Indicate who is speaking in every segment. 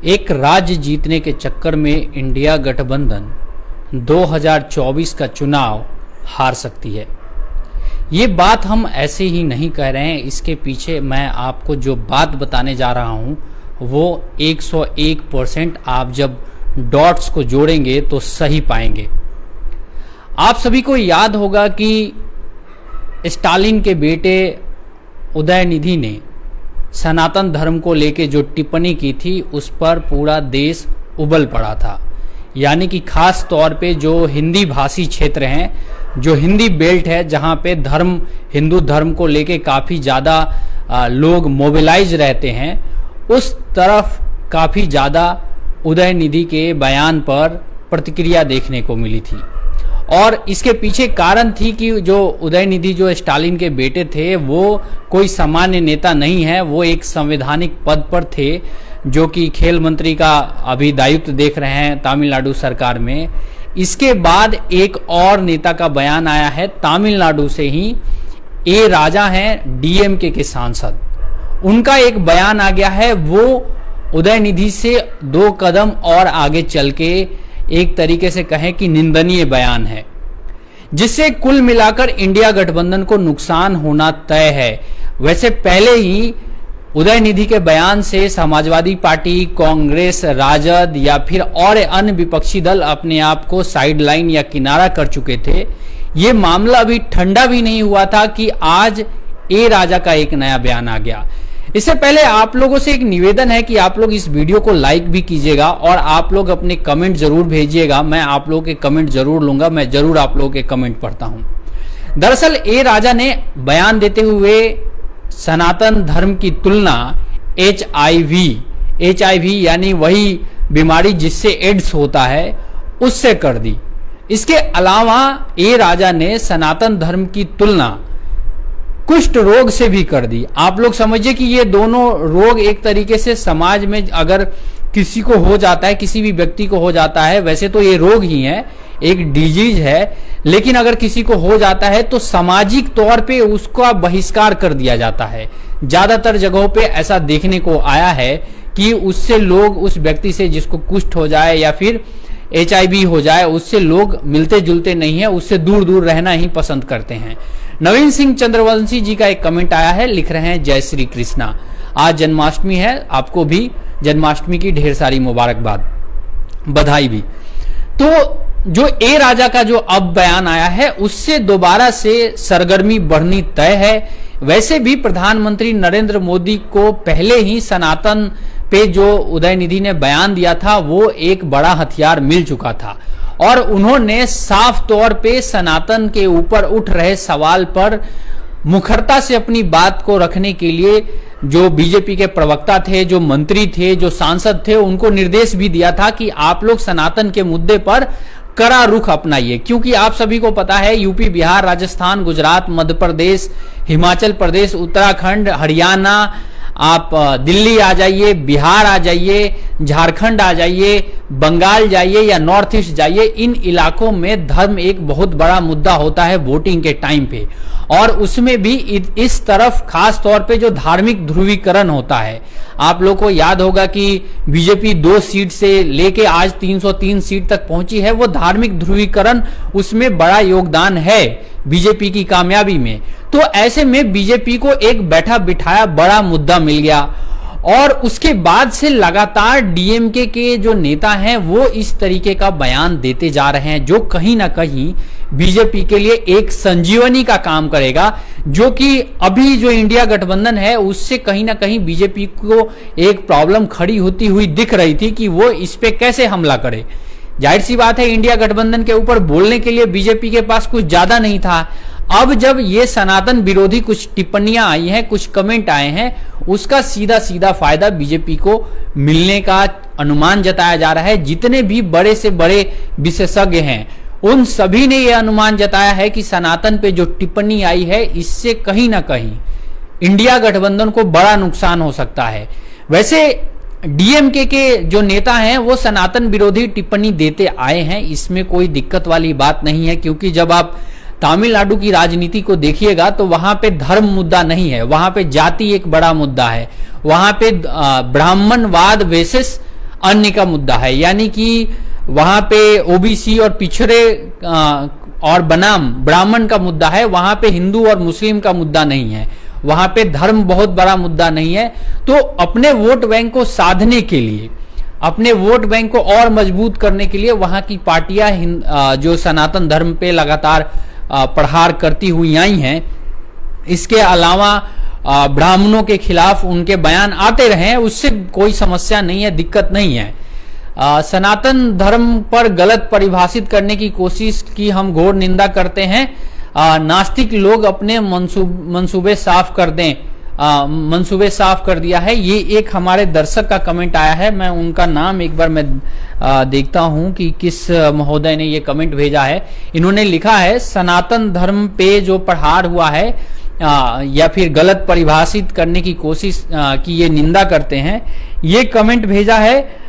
Speaker 1: एक राज्य जीतने के चक्कर में इंडिया गठबंधन 2024 का चुनाव हार सकती है। ये बात हम ऐसे ही नहीं कह रहे हैं, इसके पीछे मैं आपको जो बात बताने जा रहा हूं वो 101% आप जब डॉट्स को जोड़ेंगे तो सही पाएंगे। आप सभी को याद होगा कि स्टालिन के बेटे उदयनिधि ने सनातन धर्म को लेके जो टिप्पणी की थी उस पर पूरा देश उबल पड़ा था। यानी कि खास तौर पे जो हिंदी भाषी क्षेत्र हैं, जो हिंदी बेल्ट है, जहां पे हिंदू धर्म को लेके काफ़ी ज़्यादा लोग मोबिलाइज रहते हैं, उस तरफ काफ़ी ज़्यादा उदयनिधि के बयान पर प्रतिक्रिया देखने को मिली थी। और इसके पीछे कारण थी कि जो उदयनिधि जो स्टालिन के बेटे थे वो कोई सामान्य नेता नहीं है, वो एक संवैधानिक पद पर थे जो कि खेल मंत्री का अभी दायित्व देख रहे हैं तमिलनाडु सरकार में। इसके बाद एक और नेता का बयान आया है तमिलनाडु से ही, ए राजा हैं डीएमके के सांसद, उनका एक बयान आ गया है। वो उदयनिधि से 2 कदम और आगे चल के एक तरीके से कहें कि निंदनीय बयान है, जिससे कुल मिलाकर इंडिया गठबंधन को नुकसान होना तय है। वैसे पहले ही उदयनिधि के बयान से समाजवादी पार्टी, कांग्रेस, राजद या फिर और अन्य विपक्षी दल अपने आप को साइडलाइन या किनारा कर चुके थे। ये मामला अभी ठंडा भी नहीं हुआ था कि आज ए राजा का एक नया बयान आ गया। इससे पहले आप लोगों से एक निवेदन है कि आप लोग इस वीडियो को लाइक भी कीजिएगा और आप लोग अपने कमेंट जरूर भेजिएगा। मैं आप लोगों के कमेंट जरूर लूंगा, मैं जरूर आप लोगों के कमेंट पढ़ता हूं। दरअसल ए राजा ने बयान देते हुए सनातन धर्म की तुलना HIV यानी वही बीमारी जिससे एड्स होता है उससे कर दी। इसके अलावा ए राजा ने सनातन धर्म की तुलना कुष्ठ रोग से भी कर दी। आप लोग समझिए कि ये दोनों रोग एक तरीके से समाज में अगर किसी को हो जाता है, किसी भी व्यक्ति को हो जाता है, वैसे तो ये रोग ही है, एक डिजीज है, लेकिन अगर किसी को हो जाता है तो सामाजिक तौर पे उसका बहिष्कार कर दिया जाता है। ज्यादातर जगहों पे ऐसा देखने को आया है कि उससे लोग उस व्यक्ति से जिसको कुष्ठ हो जाए या फिर HIV हो जाए, उससे लोग मिलते जुलते नहीं है, उससे दूर दूर रहना ही पसंद करते हैं। नवीन सिंह चंद्रवंशी जी का एक कमेंट आया है, लिख रहे हैं जय श्री कृष्णा, आज जन्माष्टमी है, आपको भी जन्माष्टमी की ढेर सारी मुबारकबाद, बधाई भी। तो जो ए राजा का जो अब बयान आया है उससे दोबारा से सरगर्मी बढ़नी तय है। वैसे भी प्रधानमंत्री नरेंद्र मोदी को पहले ही सनातन पे जो उदयनिधि ने बयान दिया था वो एक बड़ा हथियार मिल चुका था और उन्होंने साफ तौर पे सनातन के ऊपर उठ रहे सवाल पर मुखरता से अपनी बात को रखने के लिए जो बीजेपी के प्रवक्ता थे, जो मंत्री थे, जो सांसद थे, उनको निर्देश भी दिया था कि आप लोग सनातन के मुद्दे पर कड़ा रुख अपनाइए। क्योंकि आप सभी को पता है यूपी, बिहार, राजस्थान, गुजरात, मध्य प्रदेश, हिमाचल प्रदेश, उत्तराखंड, हरियाणा, आप दिल्ली आ जाइए, बिहार आ जाइए, झारखंड आ जाइए, बंगाल जाइए या नॉर्थ ईस्ट जाइए, इन इलाकों में धर्म एक बहुत बड़ा मुद्दा होता है वोटिंग के टाइम पे। और उसमें भी इस तरफ खास तौर पे जो धार्मिक ध्रुवीकरण होता है, आप लोगों को याद होगा कि बीजेपी 2 सीट से लेके आज 303 सीट तक पहुंची है, वो धार्मिक ध्रुवीकरण उसमें बड़ा योगदान है बीजेपी की कामयाबी में। तो ऐसे में बीजेपी को एक बैठा बिठाया बड़ा मुद्दा मिल गया और उसके बाद से लगातार डीएमके के जो नेता हैं वो इस तरीके का बयान देते जा रहे हैं जो कहीं ना कहीं बीजेपी के लिए एक संजीवनी का काम करेगा, जो कि अभी जो इंडिया गठबंधन है उससे कहीं ना कहीं बीजेपी को एक प्रॉब्लम खड़ी होती हुई दिख रही थी कि वो इस पे कैसे हमला करे। जाहिर सी बात है इंडिया गठबंधन के ऊपर बोलने के लिए बीजेपी के पास कुछ ज्यादा नहीं था। अब जब ये सनातन विरोधी कुछ टिप्पणियां आई हैं, कुछ कमेंट आए हैं, उसका सीधा सीधा फायदा बीजेपी को मिलने का अनुमान जताया जा रहा है। जितने भी बड़े से बड़े विशेषज्ञ हैं उन सभी ने यह अनुमान जताया है कि सनातन पे जो टिप्पणी आई है इससे कहीं ना कहीं इंडिया गठबंधन को बड़ा नुकसान हो सकता है। वैसे डीएमके के जो नेता हैं वो सनातन विरोधी टिप्पणी देते आए हैं, इसमें कोई दिक्कत वाली बात नहीं है, क्योंकि जब आप तमिलनाडु की राजनीति को देखिएगा तो वहां पे धर्म मुद्दा नहीं है, वहां पे जाति एक बड़ा मुद्दा है, वहां पे ब्राह्मणवाद वर्सेस अन्य का मुद्दा है, यानी कि वहां पे ओबीसी और पिछड़े और बनाम ब्राह्मण का मुद्दा है, वहां पे हिंदू और मुस्लिम का मुद्दा नहीं है, वहां पे धर्म बहुत बड़ा मुद्दा नहीं है। तो अपने वोट बैंक को साधने के लिए, अपने वोट बैंक को और मजबूत करने के लिए वहां की पार्टियां जो सनातन धर्म पे लगातार प्रहार करती हुई आई हैं, इसके अलावा ब्राह्मणों के खिलाफ उनके बयान आते रहे, उससे कोई समस्या नहीं है, दिक्कत नहीं है। सनातन धर्म पर गलत परिभाषित करने की कोशिश की हम घोर निंदा करते हैं। नास्तिक लोग अपने मंसूबे साफ कर दें, मंसूबे साफ कर दिया है, ये एक हमारे दर्शक का कमेंट आया है। मैं उनका नाम एक बार मैं देखता हूं कि किस महोदय ने ये कमेंट भेजा है। इन्होंने लिखा है, सनातन धर्म पे जो प्रहार हुआ है या फिर गलत परिभाषित करने की कोशिश की ये निंदा करते हैं। ये कमेंट भेजा है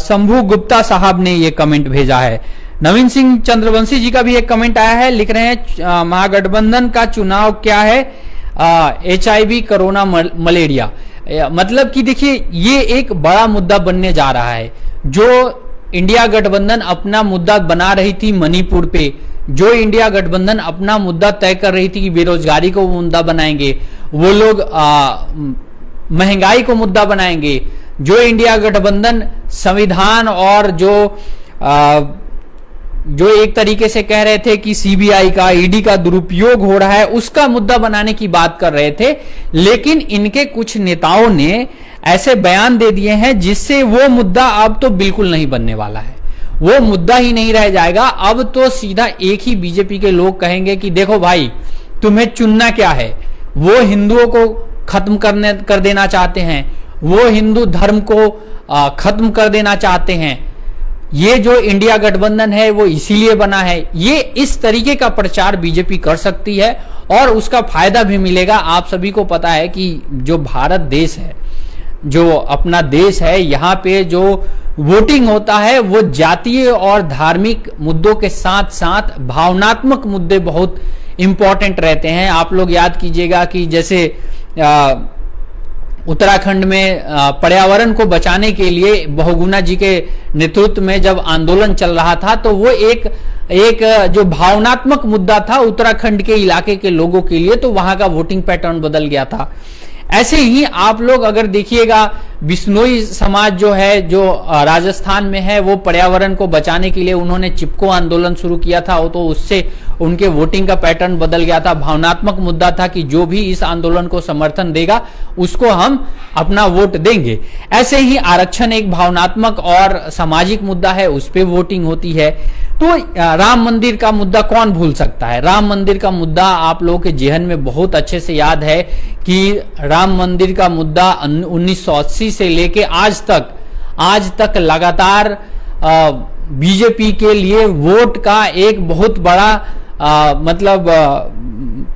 Speaker 1: शंभू गुप्ता साहब ने ये कमेंट भेजा है। नवीन सिंह चंद्रवंशी जी का भी एक कमेंट आया है, लिख रहे हैं महागठबंधन का चुनाव क्या है, HIV, कोरोना, मलेरिया। मतलब कि देखिए ये एक बड़ा मुद्दा बनने जा रहा है। जो इंडिया गठबंधन अपना मुद्दा बना रही थी मणिपुर पे, जो इंडिया गठबंधन अपना मुद्दा तय कर रही थी कि बेरोजगारी को मुद्दा बनाएंगे, वो लोग महंगाई को मुद्दा बनाएंगे, जो इंडिया गठबंधन संविधान और जो एक तरीके से कह रहे थे कि CBI का, ED का दुरुपयोग हो रहा है, उसका मुद्दा बनाने की बात कर रहे थे। लेकिन इनके कुछ नेताओं ने ऐसे बयान दे दिए हैं जिससे वो मुद्दा अब तो बिल्कुल नहीं बनने वाला है, वो मुद्दा ही नहीं रह जाएगा। अब तो सीधा एक ही बीजेपी के लोग कहेंगे कि देखो भाई तुम्हें चुनना क्या है। वो हिंदुओं को खत्म कर देना चाहते हैं, वो हिंदू धर्म को खत्म कर देना चाहते हैं। ये जो इंडिया गठबंधन है वो इसीलिए बना है। ये इस तरीके का प्रचार बीजेपी कर सकती है और उसका फायदा भी मिलेगा। आप सभी को पता है कि जो भारत देश है, जो अपना देश है, यहाँ पे जो वोटिंग होता है वो जातीय और धार्मिक मुद्दों के साथ साथ भावनात्मक मुद्दे बहुत इंपॉर्टेंट रहते हैं। आप लोग याद कीजिएगा कि जैसे उत्तराखंड में पर्यावरण को बचाने के लिए बहुगुणा जी के नेतृत्व में जब आंदोलन चल रहा था, तो वो एक जो भावनात्मक मुद्दा था उत्तराखंड के इलाके के लोगों के लिए, तो वहां का वोटिंग पैटर्न बदल गया था। ऐसे ही आप लोग अगर देखिएगा, बिश्नोई समाज जो है, जो राजस्थान में है, वो पर्यावरण को बचाने के लिए उन्होंने चिपको आंदोलन शुरू किया था, तो उससे उनके वोटिंग का पैटर्न बदल गया था। भावनात्मक मुद्दा था कि जो भी इस आंदोलन को समर्थन देगा उसको हम अपना वोट देंगे। ऐसे ही आरक्षण एक भावनात्मक और सामाजिक मुद्दा है, उस पर वोटिंग होती है। तो राम मंदिर का मुद्दा कौन भूल सकता है। राम मंदिर का मुद्दा आप लोगों के जेहन में बहुत अच्छे से याद है कि राम मंदिर का मुद्दा 1980 से लेके आज तक लगातार बीजेपी के लिए वोट का एक बहुत बड़ा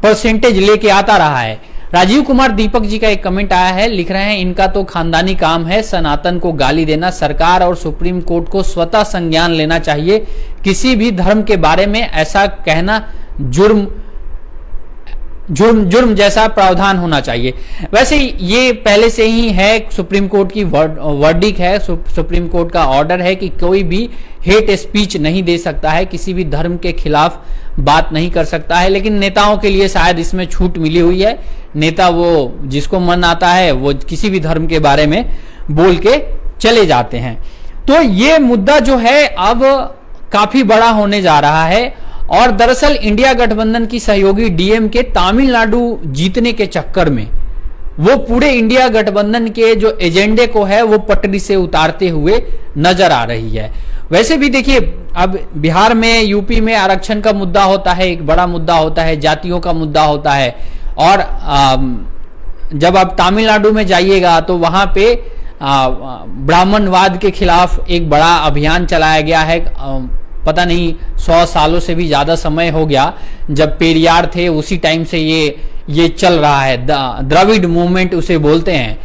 Speaker 1: परसेंटेज लेके आता रहा है। राजीव कुमार दीपक जी का एक कमेंट आया है, लिख रहे हैं इनका तो खानदानी काम है सनातन को गाली देना। सरकार और सुप्रीम कोर्ट को स्वतः संज्ञान लेना चाहिए। किसी भी धर्म के बारे में ऐसा कहना जुर्म जैसा प्रावधान होना चाहिए। वैसे ये पहले से ही है, सुप्रीम कोर्ट की वर्डिक है, सुप्रीम कोर्ट का ऑर्डर है कि कोई भी हेट स्पीच नहीं दे सकता है, किसी भी धर्म के खिलाफ बात नहीं कर सकता है। लेकिन नेताओं के लिए शायद इसमें छूट मिली हुई है। नेता वो जिसको मन आता है वो किसी भी धर्म के बारे में बोल के चले जाते हैं। तो ये मुद्दा जो है अब काफी बड़ा होने जा रहा है। और दरअसल इंडिया गठबंधन की सहयोगी DMK तमिलनाडु जीतने के चक्कर में वो पूरे इंडिया गठबंधन के जो एजेंडे को है वो पटरी से उतारते हुए नजर आ रही है। वैसे भी देखिए, अब बिहार में, यूपी में आरक्षण का मुद्दा होता है, एक बड़ा मुद्दा होता है, जातियों का मुद्दा होता है। और जब आप तमिलनाडु में जाइएगा तो वहां पे ब्राह्मणवाद के खिलाफ एक बड़ा अभियान चलाया गया है। पता नहीं 100 सालों से भी ज्यादा समय हो गया, जब पेरियार थे उसी टाइम से ये चल रहा है। द्रविड़ मूवमेंट उसे बोलते हैं।